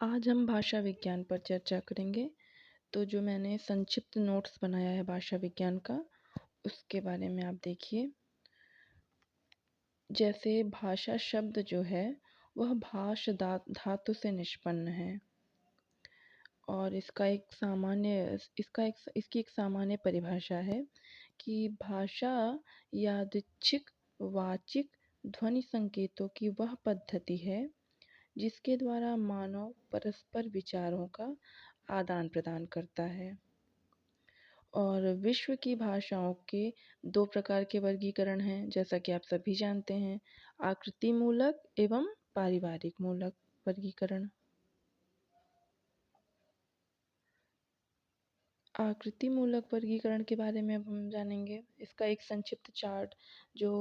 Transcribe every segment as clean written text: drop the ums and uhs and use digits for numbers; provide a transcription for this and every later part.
आज हम भाषा विज्ञान पर चर्चा करेंगे। तो जो मैंने संक्षिप्त नोट्स बनाया है भाषा विज्ञान का, उसके बारे में आप देखिए। जैसे भाषा शब्द जो है वह भाष धातु से निष्पन्न है और इसकी एक सामान्य परिभाषा है कि भाषा यादृच्छिक वाचिक ध्वनि संकेतों की वह पद्धति है जिसके द्वारा मानव परस्पर विचारों का आदान प्रदान करता है। और विश्व की भाषाओं के दो प्रकार के वर्गीकरण हैं, जैसा कि आप सभी जानते हैं, आकृति मूलक एवं पारिवारिक मूलक वर्गीकरण। आकृति मूलक वर्गीकरण के बारे में अब हम जानेंगे। इसका एक संक्षिप्त चार्ट जो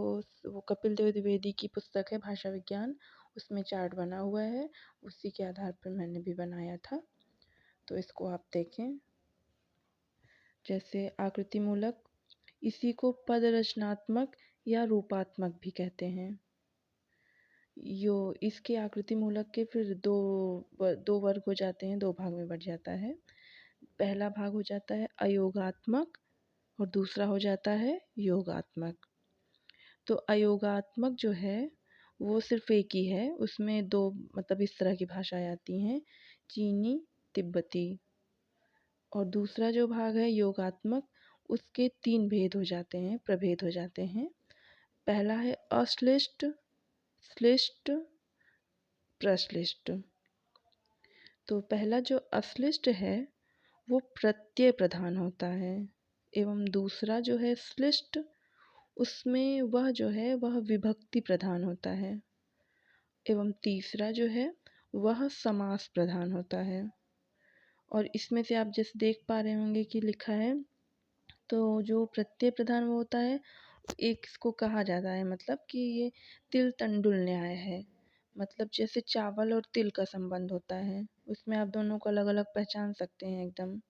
वो कपिल देव द्विवेदी की पुस्तक है भाषा विज्ञान, उसमें चार्ट बना हुआ है, उसी के आधार पर मैंने भी बनाया था, तो इसको आप देखें। जैसे आकृति मूलक, इसी को पद रचनात्मक या रूपात्मक भी कहते हैं। इसके आकृति मूलक के फिर दो वर्ग हो जाते हैं, दो भाग में बढ़ जाता है। पहला भाग हो जाता है अयोगात्मक और दूसरा हो जाता है योगात्मक। तो अयोगात्मक जो है वो सिर्फ एक ही है, उसमें दो मतलब इस तरह की भाषाएं आती हैं, चीनी, तिब्बती। और दूसरा जो भाग है योगात्मक, उसके तीन भेद हो जाते हैं, प्रभेद हो जाते हैं। पहला है अश्लिष्ट, श्लिष्ट, प्रश्लिष्ट। तो पहला जो अश्लिष्ट है वो प्रत्यय प्रधान होता है, एवं दूसरा जो है श्लिष्ट, उसमें वह जो है वह विभक्ति प्रधान होता है, एवं तीसरा जो है वह समास प्रधान होता है। और इसमें से आप जैसे देख पा रहे होंगे कि लिखा है, तो जो प्रत्यय प्रधान वो होता है, एक इसको कहा जाता है मतलब कि ये तिल तंडुल न्याय है, मतलब जैसे चावल और तिल का संबंध होता है, उसमें आप दोनों को अलग अलग पहचान सकते हैं एकदम।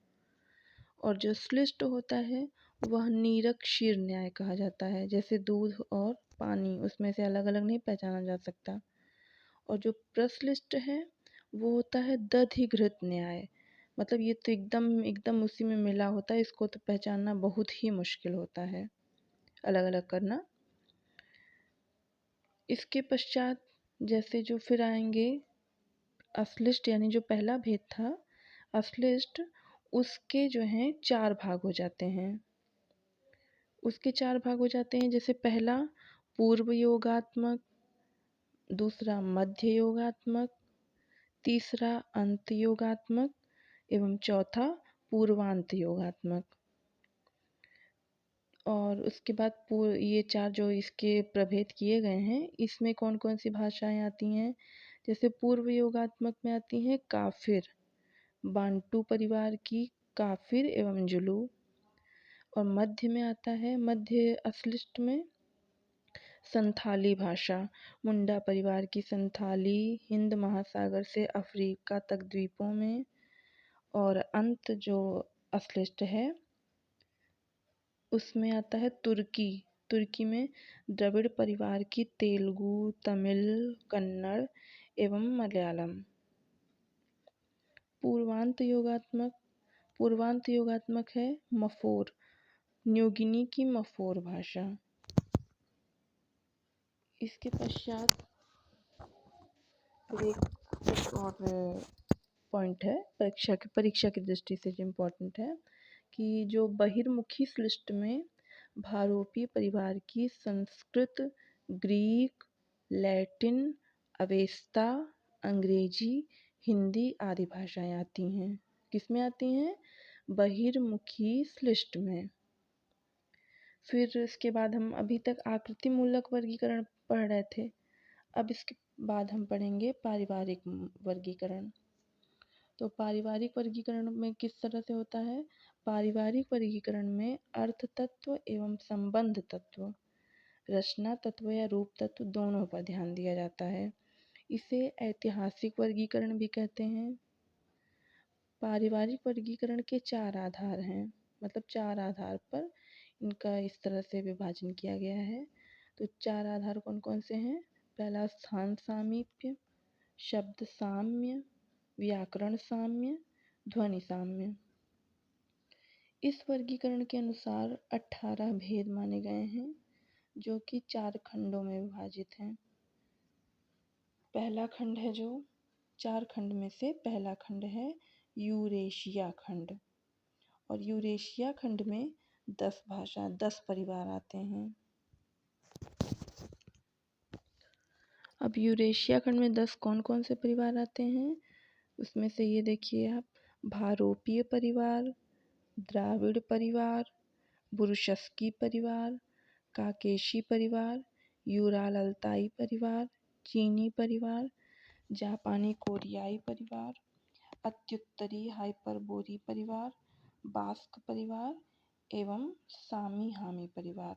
और जो श्लिष्ट होता है वह नीरक क्षीर न्याय कहा जाता है, जैसे दूध और पानी, उसमें से अलग अलग नहीं पहचाना जा सकता। और जो प्रश्लिष्ट है वो होता है दधिघृत न्याय, मतलब ये तो एकदम एकदम उसी में मिला होता है, इसको तो पहचानना बहुत ही मुश्किल होता है, अलग अलग करना। इसके पश्चात जैसे जो फिर आएंगे अश्लिष्ट, यानी जो पहला भेद था अश्लिष्ट, उसके जो हैं चार भाग हो जाते हैं। उसके चार भाग हो जाते हैं, जैसे पहला पूर्व योगात्मक, दूसरा मध्य योगात्मक, तीसरा अंत योगात्मक एवं चौथा पूर्वांत योगात्मक। और उसके बाद ये चार जो इसके प्रभेद किए गए हैं, इसमें कौन कौन सी भाषाएं आती हैं। जैसे पूर्व योगात्मक में आती हैं काफिर, बांटू परिवार की काफिर एवं जुलू। और मध्य में आता है, मध्य अश्लिष्ट में संथाली भाषा, मुंडा परिवार की संथाली, हिंद महासागर से अफ्रीका तक द्वीपों में। और अंत जो अश्लिष्ट है उसमें आता है तुर्की, तुर्की में द्रविड़ परिवार की तेलुगु, तमिल, कन्नड़ एवं मलयालम। पूर्वांत योगात्मक है मफोर, न्यूगिनी की मफोर भाषा। इसके पश्चात एक और पॉइंट है परीक्षा की दृष्टि से जो इम्पोर्टेंट है, कि जो बहिर्मुखी श्लिष्ट में भारोपी परिवार की संस्कृत, ग्रीक, लैटिन, अवेस्ता, अंग्रेजी, हिंदी आदि भाषाएं आती हैं। किसमें आती हैं? बहिर्मुखी श्लिष्ट में। फिर इसके बाद हम अभी तक आकृति मूलक वर्गीकरण पढ़ रहे थे, अब इसके बाद हम पढ़ेंगे पारिवारिक वर्गीकरण। तो पारिवारिक वर्गीकरण में किस तरह से होता है? पारिवारिक वर्गीकरण में अर्थ तत्व एवं संबंध तत्व, रचना तत्व या रूप तत्व दोनों पर ध्यान दिया जाता है। इसे ऐतिहासिक वर्गीकरण भी कहते हैं। पारिवारिक वर्गीकरण के चार आधार हैं, मतलब चार आधार पर इनका इस तरह से विभाजन किया गया है। तो चार आधार कौन कौन से हैं? पहला स्थान सामीप्य, शब्द साम्य, व्याकरण साम्य, ध्वनि साम्य। इस वर्गीकरण के अनुसार 18 भेद माने गए हैं, जो कि 4 खंडों में विभाजित हैं। पहला खंड है जो 4 खंड में से पहला खंड है यूरेशिया खंड, और यूरेशिया खंड में 10 भाषा 10 परिवार आते हैं। अब यूरेशिया खंड में 10 कौन कौन से परिवार आते हैं, उसमें से ये देखिए आप, भारोपीय परिवार, द्राविड़ परिवार, बुरुशस्की परिवार, काकेशी परिवार, यूराल अल्ताई परिवार, चीनी परिवार, जापानी कोरियाई परिवार, अत्युत्तरी हाइपरबोरी परिवार, बास्क परिवार एवं सामी हामी परिवार।